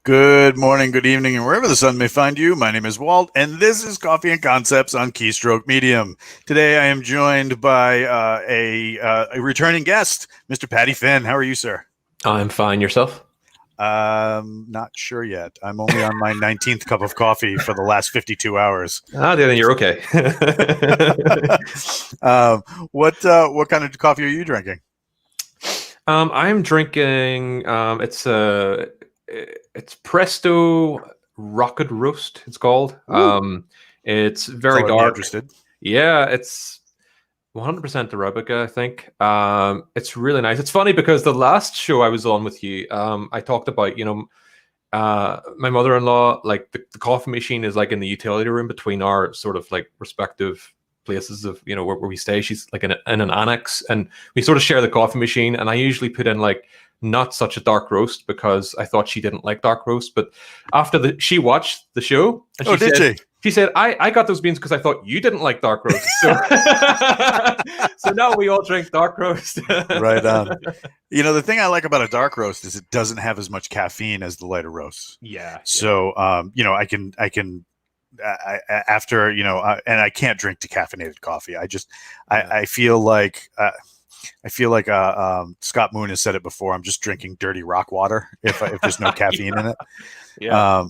Good morning, good evening, and wherever the sun may find you. My name is Walt, and this is Coffee and Concepts on Keystroke Medium. Today, I am joined by a returning guest, Mr. Paddy Finn. How are you, sir? I'm fine. Yourself? Not sure yet. I'm only on my 19th cup of coffee for the last 52 hours. Then you're okay. um, what kind of coffee are you drinking? I'm drinking. It's Presto Rocket Roast. It's called. Ooh, It's very color me dark. interested. Yeah, it's 100% Arabica, I think. It's really nice. It's funny because the last show I was on with you, I talked about, my mother-in-law, like the coffee machine is like in the utility room between our sort of like respective places of, where we stay. She's like in an annex, and we sort of share the coffee machine. And I usually put in like not such a dark roast because I thought she didn't like dark roast. But after she watched the show, and Oh, did she? she said, I got those beans because I thought you didn't like dark roast. So, so now we all drink dark roast. Right on. The thing I like about a dark roast is it doesn't have as much caffeine as the lighter roasts. Yeah. So, after, and I can't drink decaffeinated coffee. I feel like, Scott Moon has said it before. I'm just drinking dirty rock water if there's no caffeine in it. Yeah.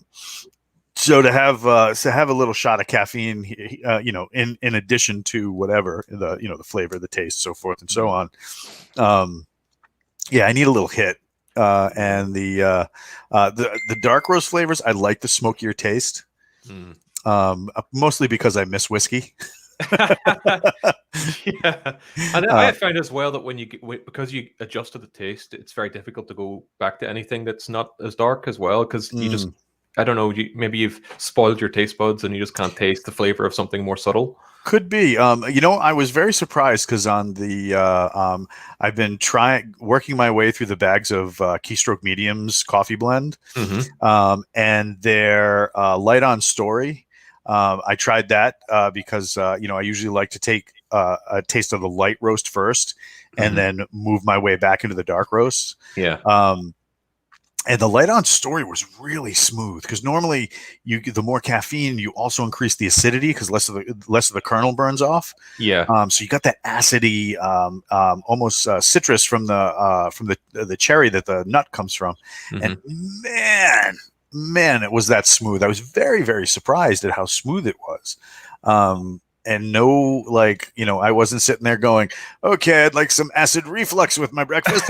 So to have a little shot of caffeine, in addition to whatever the flavor, the taste, so forth and so on. Yeah, I need a little hit. And the dark roast flavors, I like the smokier taste. Mostly because I miss whiskey. Yeah, and I find as well that because you adjust to the taste, it's very difficult to go back to anything that's not as dark as well, because you just, I don't know, maybe you've spoiled your taste buds and you just can't taste the flavor of something more subtle. Could be. I was very surprised because on the I've been working my way through the bags of Keystroke Medium's coffee blend, and their Light on Story. I tried that because I usually like to take a taste of the light roast first, and then move my way back into the dark roast. Yeah. And the Light on Story was really smooth because normally the more caffeine, you also increase the acidity because less of the kernel burns off. Yeah. So you got that acidy, almost citrus from the cherry that the nut comes from. And man, it was that smooth. I was very, very surprised at how smooth it was. And no, I wasn't sitting there going, okay, I'd like some acid reflux with my breakfast.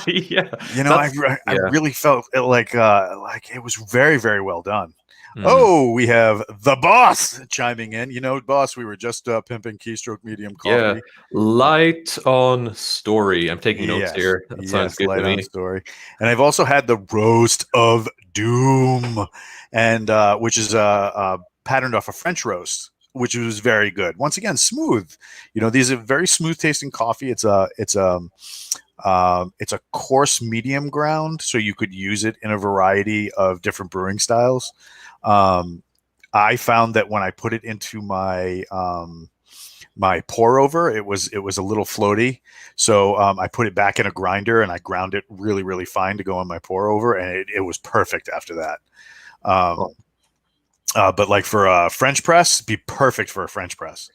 Yeah. I really felt like it was very, very well done. Oh, we have the boss chiming in. Boss, we were just pimping Keystroke Medium coffee. Yeah. Light on Story. I'm taking notes here. That sounds good Light to me. on Story. And I've also had the Roast of Doom, and which is patterned off a French roast, which was very good. Once again, smooth. These are very smooth tasting coffee. It's a coarse medium ground, so you could use it in a variety of different brewing styles. I found that when I put it into my my pour over, it was a little floaty. So I put it back in a grinder and I ground it really, really fine to go in my pour over, and it was perfect after that. But like for a French press, be perfect for a French press.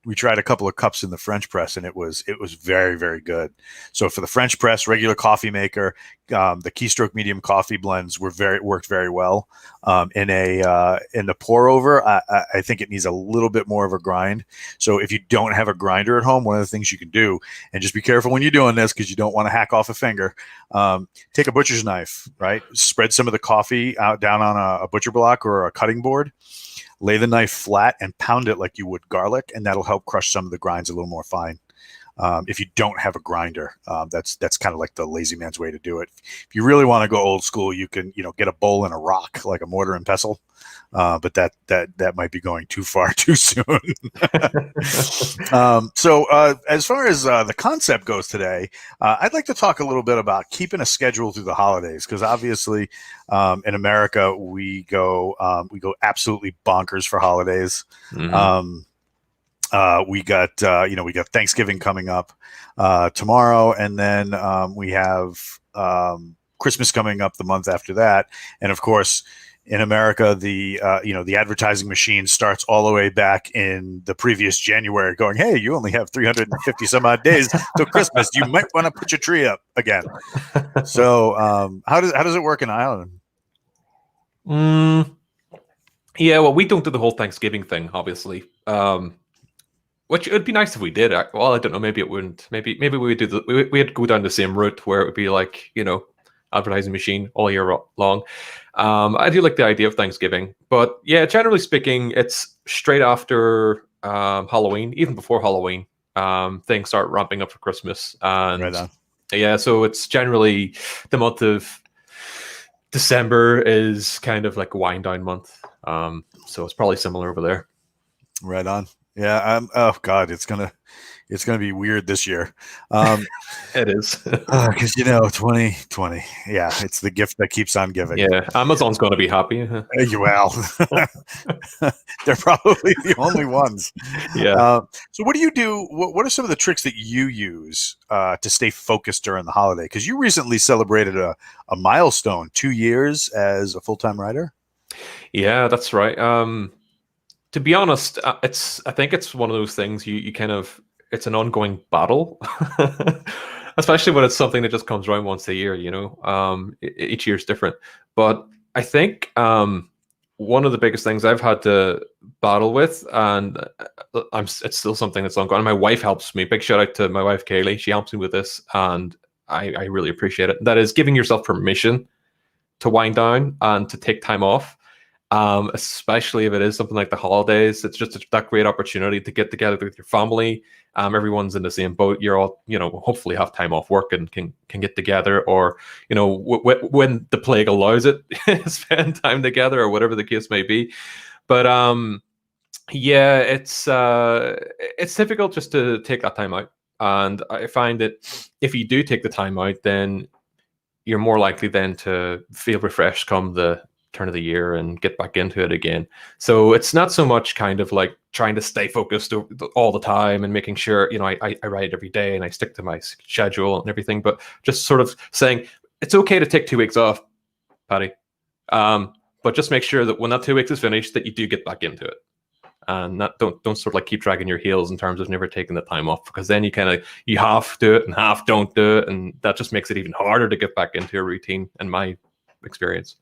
We tried a couple of cups in the French press, and it was very, very good. So for the French press, regular coffee maker, the Keystroke Medium coffee blends worked very well. In the pour over, I think it needs a little bit more of a grind. So if you don't have a grinder at home, one of the things you can do, and just be careful when you're doing this because you don't want to hack off a finger. Take a butcher's knife, right? Spread some of the coffee out down on a butcher block or a cutting board. Lay the knife flat and pound it like you would garlic, and that'll help crush some of the grinds a little more fine. If you don't have a grinder, that's kind of like the lazy man's way to do it. If you really want to go old school, you can get a bowl and a rock, like a mortar and pestle. But that might be going too far too soon. So as far as the concept goes today, I'd like to talk a little bit about keeping a schedule through the holidays, because obviously in America we go absolutely bonkers for holidays. We got Thanksgiving coming up tomorrow, and then we have Christmas coming up the month after that, and of course, in America, the advertising machine starts all the way back in the previous January, going, "Hey, you only have 350 some odd days till Christmas. You might want to put your tree up again." So, how does it work in Ireland? Yeah, well, we don't do the whole Thanksgiving thing, obviously. Which it would be nice if we did. Well, I don't know. Maybe it wouldn't. Maybe we would do we'd go down the same route where it would be like, advertising machine all year long. I do like the idea of Thanksgiving, but yeah, generally speaking, it's straight after Halloween, even before Halloween. Things start ramping up for Christmas, and Right on. yeah, so it's generally the month of December is kind of like a wind down month. So it's probably similar over there. Right on. Yeah. Oh God, it's gonna be weird this year. It is because 2020. Yeah, it's the gift that keeps on giving. Yeah, Amazon's going to be happy. Well, they're probably the only ones. Yeah. So what do you do? What are some of the tricks that you use to stay focused during the holiday? Because you recently celebrated a milestone, 2 years as a full-time writer. Yeah, that's right. To be honest, I think it's one of those things you kind of, it's an ongoing battle, especially when it's something that just comes around once a year. Each year's different, but I think one of the biggest things I've had to battle with, and it's still something that's ongoing. My wife helps me. Big shout out to my wife Kaylee. She helps me with this, and I really appreciate it. That is giving yourself permission to wind down and to take time off. Especially if it is something like the holidays. It's just that great opportunity to get together with your family. Everyone's in the same boat. You're all, hopefully have time off work and can get together, or, when the plague allows it, spend time together, or whatever the case may be. But yeah, it's difficult just to take that time out. And I find that if you do take the time out, then you're more likely then to feel refreshed come the turn of the year and get back into it again. So it's not so much kind of like trying to stay focused all the time and making sure, I write every day and I stick to my schedule and everything, but just sort of saying it's okay to take 2 weeks off, Paddy. But just make sure that when that 2 weeks is finished, that you do get back into it. And don't sort of like keep dragging your heels in terms of never taking the time off, because then you half do it and half don't do it. And that just makes it even harder to get back into a routine, in my experience.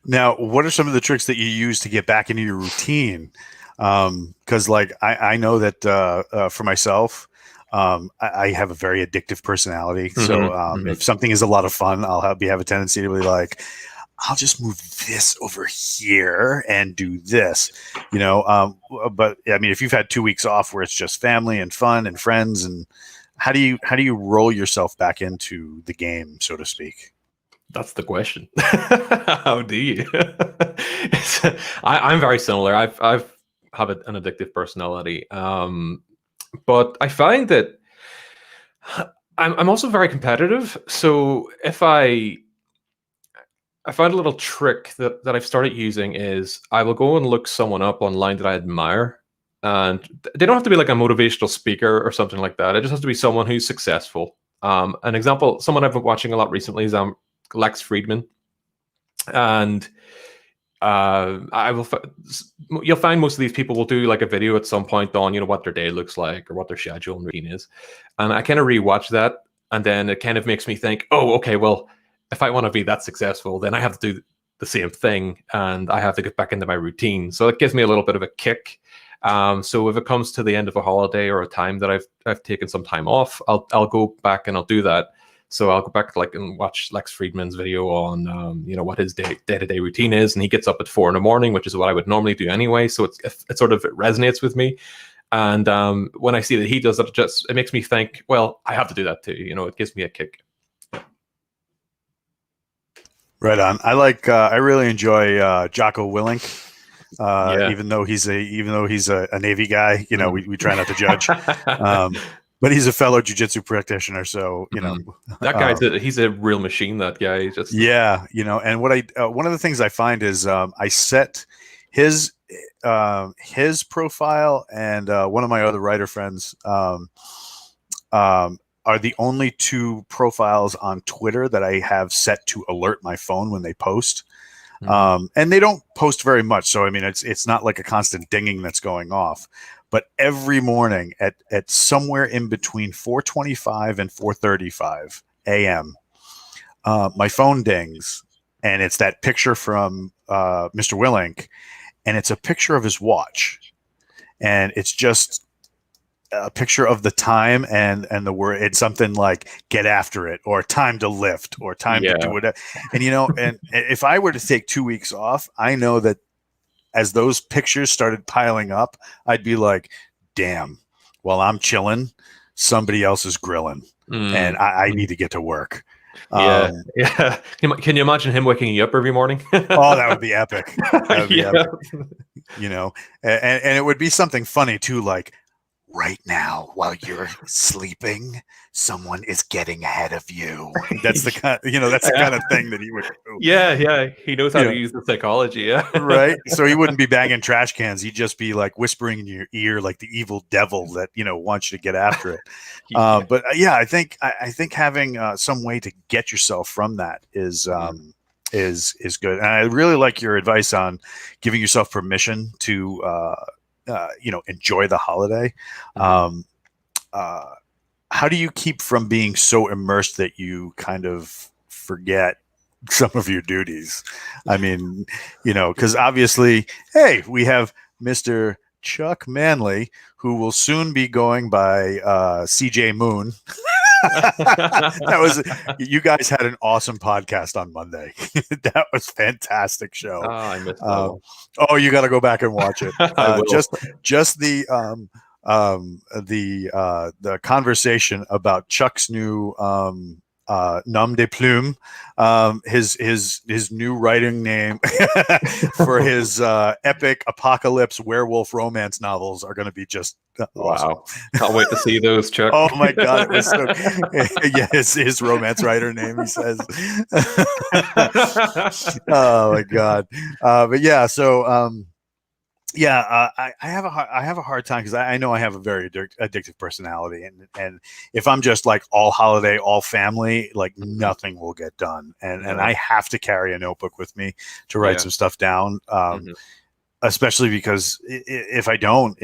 Now, what are some of the tricks that you use to get back into your routine? Because I know that for myself, I have a very addictive personality. Mm-hmm. So if something is a lot of fun, I'll have a tendency to be like, I'll just move this over here and do this, but I mean, if you've had 2 weeks off where it's just family and fun and friends, and how do you roll yourself back into the game, so to speak? That's the question. How do you? I'm very similar. I've have an addictive personality, but I find that I'm also very competitive. So if I find a little trick that I've started using is I will go and look someone up online that I admire, and they don't have to be like a motivational speaker or something like that. It just has to be someone who's successful. An example, someone I've been watching a lot recently is Lex Friedman, and you'll find most of these people will do like a video at some point on what their day looks like or what their schedule and routine is, and I kind of rewatch that, and then it kind of makes me think, oh, okay, well, if I want to be that successful, then I have to do the same thing, and I have to get back into my routine. So it gives me a little bit of a kick. So if it comes to the end of a holiday or a time that I've taken some time off, I'll go back and I'll do that. So I'll go back and watch Lex Friedman's video on what his day-to-day routine is, and he gets up at 4 a.m, which is what I would normally do anyway. So it resonates with me, and when I see that he does that, it makes me think, well, I have to do that too. It gives me a kick. Right on. I really enjoy Jocko Willink. Even though he's a Navy guy, we try not to judge. But he's a fellow jiu-jitsu practitioner, so that guy's he's a real machine. That guy just And what one of the things I find is I set his profile and one of my other writer friends are the only two profiles on Twitter that I have set to alert my phone when they post. And they don't post very much. So, I mean, it's not like a constant dinging that's going off. But every morning at somewhere in between 4:25 and 4:35 a.m., my phone dings, and it's that picture from Mr. Willink, and it's a picture of his watch. And it's just a picture of the time and the word. It's something like "get after it" or "time to lift" or "time to do it." And and if I were to take 2 weeks off, I know that as those pictures started piling up, I'd be like, "Damn! While I'm chilling, somebody else is grilling, and I need to get to work." Yeah. Can you imagine him waking you up every morning? Oh, that would be epic. That would be epic. And it would be something funny too, like, right now, while you're sleeping, someone is getting ahead of you. That's the kind, that's the kind of thing that he would do. Yeah. He knows how to use the psychology. Yeah. Right. So he wouldn't be banging trash cans. He'd just be like whispering in your ear, like the evil devil that, wants you to get after it. But yeah, I think having some way to get yourself from that is good. And I really like your advice on giving yourself permission to, enjoy the holiday. How do you keep from being so immersed that you kind of forget some of your duties? I mean, because obviously, hey, we have Mr. Chuck Manley, who will soon be going by CJ Moon. You guys had an awesome podcast on Monday. That was fantastic show. Oh, I missed that. Oh, you got to go back and watch it. Just the conversation about Chuck's new nom de plume, his new writing name for his epic apocalypse werewolf romance novels are going to be just awesome. Wow. Can't wait to see those, Chuck. Oh my God. It was so his romance writer name, he says. Oh my God. But yeah, so I have a hard time because I know I have a very addictive personality, and if I'm just like all holiday, all family, like nothing will get done, and I have to carry a notebook with me to write some stuff down, especially because if I don't,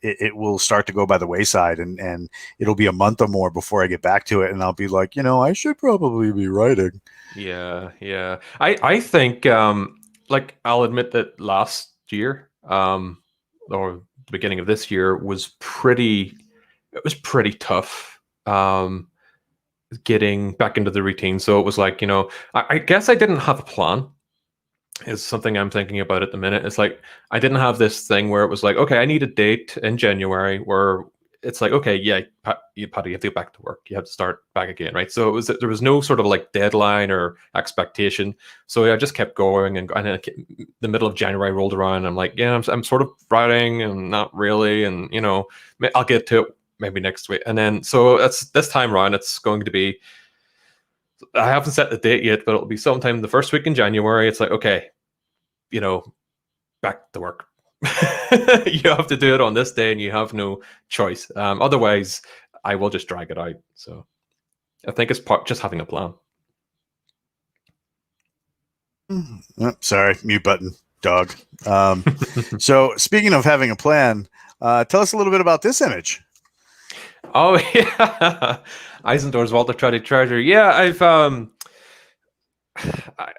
it will start to go by the wayside, and it'll be a month or more before I get back to it, and I'll be like, I should probably be writing. Yeah. I think like I'll admit that last year or the beginning of this year was pretty tough getting back into the routine. So it was like, I guess I didn't have a plan is something I'm thinking about at the minute. It's like I didn't have this thing where it was like, okay, I need a date in January where it's like, okay, yeah, Paddy, you have to get back to work. You have to start back again, right? So there was no sort of like deadline or expectation. So I just kept going, and then the middle of January rolled around. And I'm like, yeah, I'm sort of writing and not really, and I'll get to it maybe next week. And then so this time around, it's going to be. I haven't set the date yet, but it'll be sometime the first week in January. It's like, okay, back to work. You have to do it on this day, and you have no choice. Otherwise, I will just drag it out. So I think it's just having a plan. Oh, sorry, mute button, dog. So speaking of having a plan, tell us a little bit about this image. Oh yeah, Eisendorf's Walter Trotty Treasure. Yeah, I've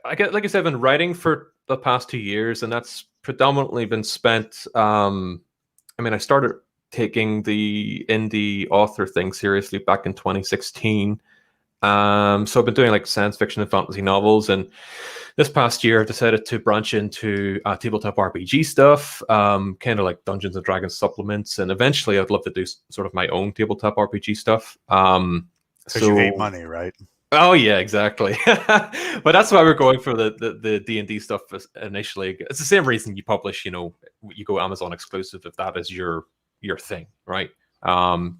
I get, like I said, I've been writing for the past 2 years, and that's predominantly been spent. I started taking the indie author thing seriously back in 2016. So I've been doing like science fiction and fantasy novels, and this past year I've decided to branch into tabletop RPG stuff, kind of like Dungeons and Dragons supplements, and eventually I'd love to do sort of my own tabletop RPG stuff. Because you hate money, right? Oh yeah, exactly. But that's why we're going for the D&D stuff initially. It's the same reason you publish, you go Amazon exclusive if that is your thing, right?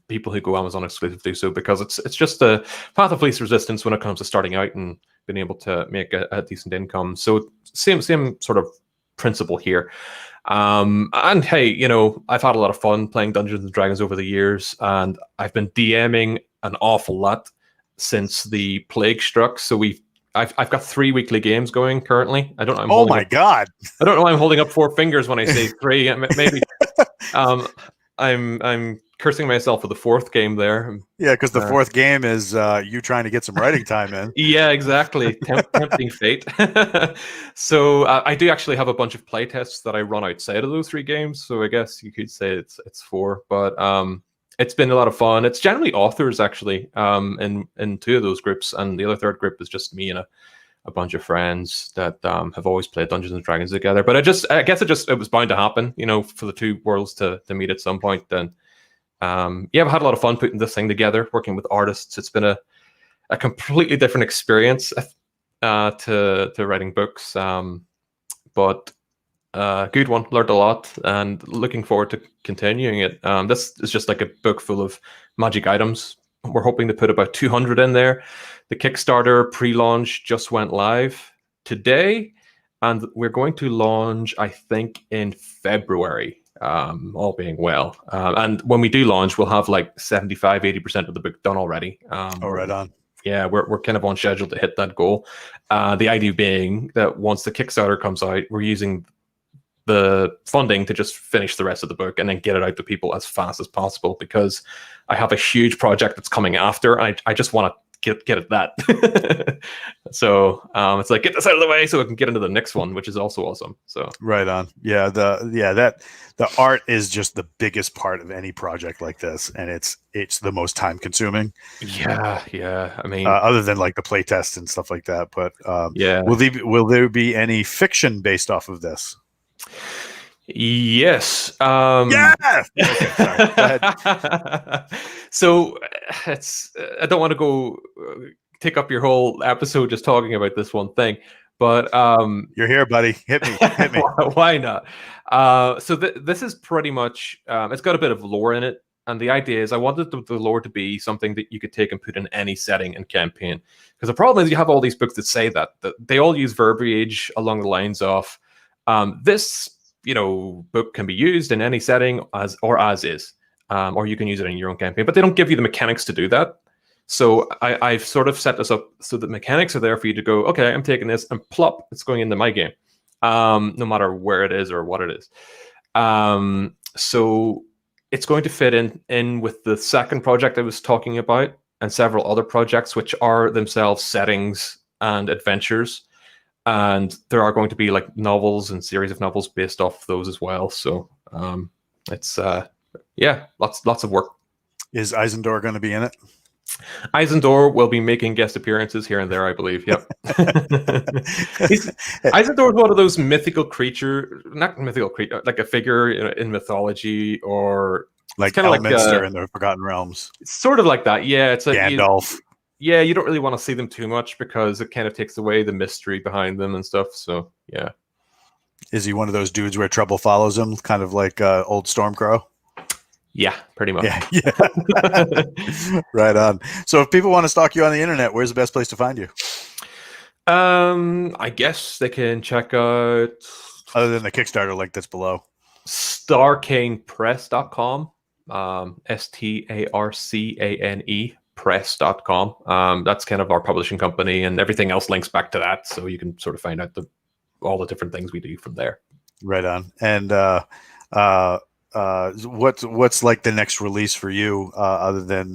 People who go Amazon exclusive do so because it's just a path of least resistance when it comes to starting out and being able to make a decent income. So same sort of principle here. And hey, I've had a lot of fun playing Dungeons and Dragons over the years, and I've been DMing an awful lot since the plague struck. So I've got 3 weekly games going currently. I don't know. Oh my God! I don't know why I'm holding up 4 fingers when I say 3. Maybe I'm cursing myself for the 4th game there. Yeah, because the 4th game is you trying to get some writing time in. Yeah, exactly. Tempting fate. So I do actually have a bunch of playtests that I run outside of those 3 games. So I guess you could say it's 4. But it's been a lot of fun. It's generally authors actually in 2 of those groups, and the other 3rd group is just me and a bunch of friends that have always played Dungeons and Dragons together. But I guess it was bound to happen, for the 2 worlds to meet at some point. Then I've had a lot of fun putting this thing together, working with artists. It's been a completely different experience to writing books, but good one. Learned a lot, and looking forward to continuing it. This is just like a book full of magic items. We're hoping to put about 200 in there. The Kickstarter pre-launch just went live today, and we're going to launch, I think, in February, all being well. And when we do launch, we'll have like 75-80% of the book done already. Right on. Yeah, we're kind of on schedule to hit that goal. The idea being that once the Kickstarter comes out, we're using the funding to just finish the rest of the book and then get it out to people as fast as possible, because I have a huge project that's coming after. I just want to get at that. So it's like, get this out of the way so I can get into the next one, which is also awesome. So right on. Yeah, the art is just the biggest part of any project like this, and it's the most time consuming. Yeah. I mean, other than like the play test and stuff like that. But yeah, will there be any fiction based off of this? Yes. Yeah. Okay, sorry. Go ahead. So I don't want to go take up your whole episode just talking about this one thing, but you're here, buddy. Hit me. Why not? So this is pretty much it's got a bit of lore in it, and the idea is I wanted the lore to be something that you could take and put in any setting and campaign. Because the problem is you have all these books that say that they all use verbiage along the lines of this book can be used in any setting as is, or you can use it in your own campaign, but they don't give you the mechanics to do that. So I've sort of set this up so the mechanics are there for you to go, okay, I'm taking this and plop, it's going into my game, no matter where it is or what it is. So it's going to fit in with the second project I was talking about and several other projects, which are themselves settings and adventures. And there are going to be like novels and series of novels based off those as well. So it's lots of work. Is Eisendor going to be in it? Eisendor will be making guest appearances here and there, I believe. Yep. Eisendor is one of those mythical creature, not mythical creature, like a figure in mythology, or like kind of like in the Forgotten Realms. It's sort of like that. Yeah, it's like Gandalf. You don't really want to see them too much because it kind of takes away the mystery behind them and stuff. So, yeah. Is he one of those dudes where trouble follows him, kind of like old Stormcrow? Yeah, pretty much. Yeah. Right on. So if people want to stalk you on the internet, where's the best place to find you? I guess they can check out... Other than the Kickstarter link that's below. starcanepress.com. STARCANE. press.com. That's kind of our publishing company, and everything else links back to that, so you can sort of find out all the different things we do from there. Right on. And what's like the next release for you other than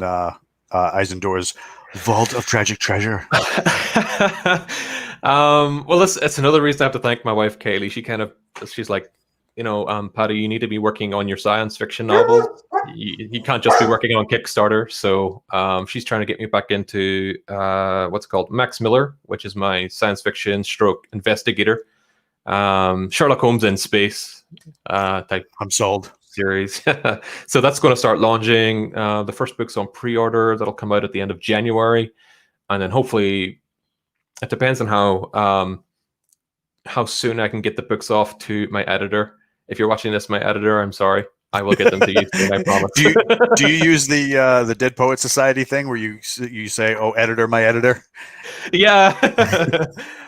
Eisendor's Vault of Tragic Treasure? Well, it's another reason I have to thank my wife Kaylee. She's like, Paddy, you need to be working on your science fiction novel. You can't just be working on Kickstarter. So she's trying to get me back into what's called Max Miller, which is my science fiction stroke investigator. Sherlock Holmes in space type. I'm sold. Series. So that's going to start launching. The first book's on pre-order. That'll come out at the end of January. And then hopefully, it depends on how soon I can get the books off to my editor. If you're watching this, my editor, I'm sorry. I will get them to you soon, I promise. Do you use the Dead Poet Society thing where you say, "Oh, editor, my editor"? Yeah.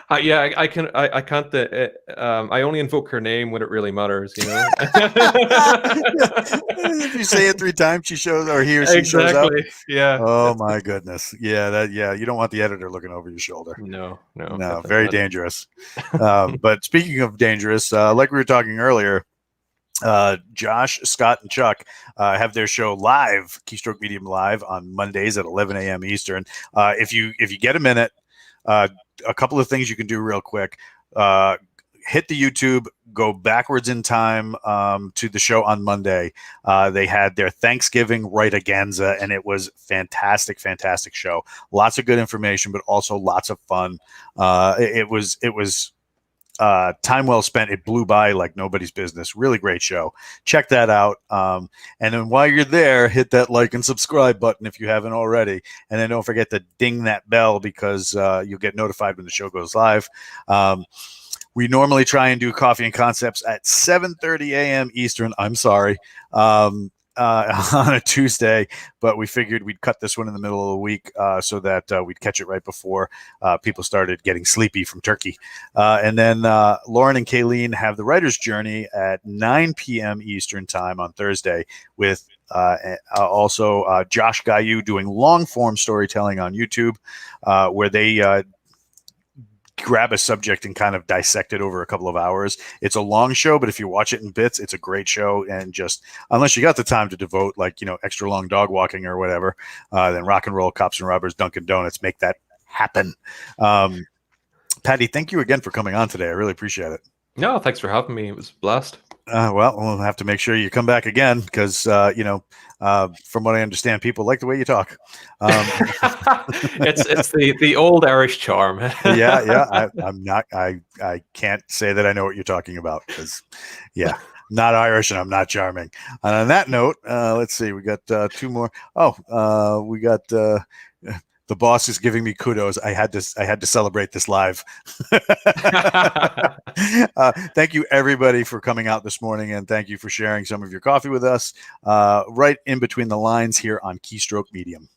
Yeah, I can. I can't. I only invoke her name when it really matters. You know. If you say it 3 times, she shows, or he or she shows up. Exactly. Yeah. Oh my goodness. Yeah. Yeah. You don't want the editor looking over your shoulder. No. No. Definitely Very not. dangerous. But speaking of dangerous, like we were talking earlier, Josh, Scott, and Chuck have their show live, Keystroke Medium Live, on Mondays at 11 a.m. Eastern. If you get a minute, a couple of things you can do real quick. Hit the YouTube, go backwards in time to the show on Monday. They had their Thanksgiving right-aganza, and it was fantastic show. Lots of good information, but also lots of fun. It was time well spent. It blew by like nobody's business. Really great show. Check that out. And then while you're there, hit that like and subscribe button if you haven't already. And then don't forget to ding that bell because you'll get notified when the show goes live. We normally try and do Coffee and Concepts at 7:30 a.m. Eastern. I'm sorry. On a Tuesday, but we figured we'd cut this one in the middle of the week so that we'd catch it right before people started getting sleepy from turkey. And then Lauren and Kayleen have the Writer's Journey at 9 p.m. Eastern time on Thursday with also Josh Gayu doing long-form storytelling on YouTube where they grab a subject and kind of dissect it over a couple of hours. It's a long show, but if you watch it in bits, it's a great show. And just unless you got the time to devote, like, extra long dog walking or whatever, then Rock and Roll, Cops and Robbers, Dunkin' Donuts, make that happen. Paddy, thank you again for coming on today. I really appreciate it. No, thanks for having me. It was a blast. Well, we'll have to make sure you come back again because, from what I understand, people like the way you talk. It's the old Irish charm. Yeah. I can't say that I know what you're talking about because, yeah, not Irish and I'm not charming. And on that note, let's see, we got 2 more. We got. The boss is giving me kudos. I had to celebrate this live. Thank you, everybody, for coming out this morning, and thank you for sharing some of your coffee with us right in between the lines here on Keystroke Medium.